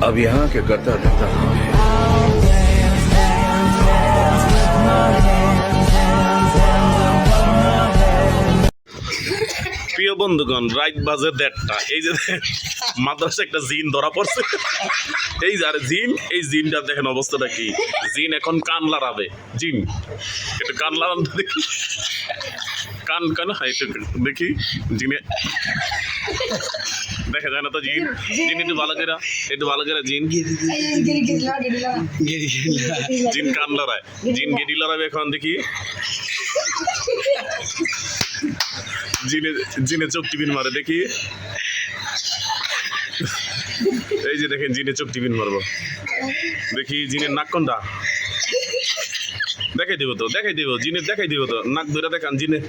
अब यहाँ के करता रहता हूँ। প্রিয় বন্ধুগণ, রাত বাজে 1:30। এই যে মাদ্রাসা একটা জিন ধরা পড়ছে। এই যে আরে জিন, এই জিনটা দেখেন অবস্থাটা কি। জিন এখন কান লড়াবে। জিন একটু কান লড়ান তো দেখি। কান কান হ্যাঁ একটু দেখি। জিনে দেখা যায় না তো জিন। জিন একটু ভালো করে জিন। জিন কান লড়ায়, জিন গেডি লড়াবে এখন দেখি। জিনে চোখ টিপিন মারে দেখি। এই যে দেখেন জিনে চোখ টিপিন মারবো দেখি। জিনের নাক কোনটা দেখাই দিব তো, জিনের দেখাই দিব তো। নাক ধরে দেখান জিনে।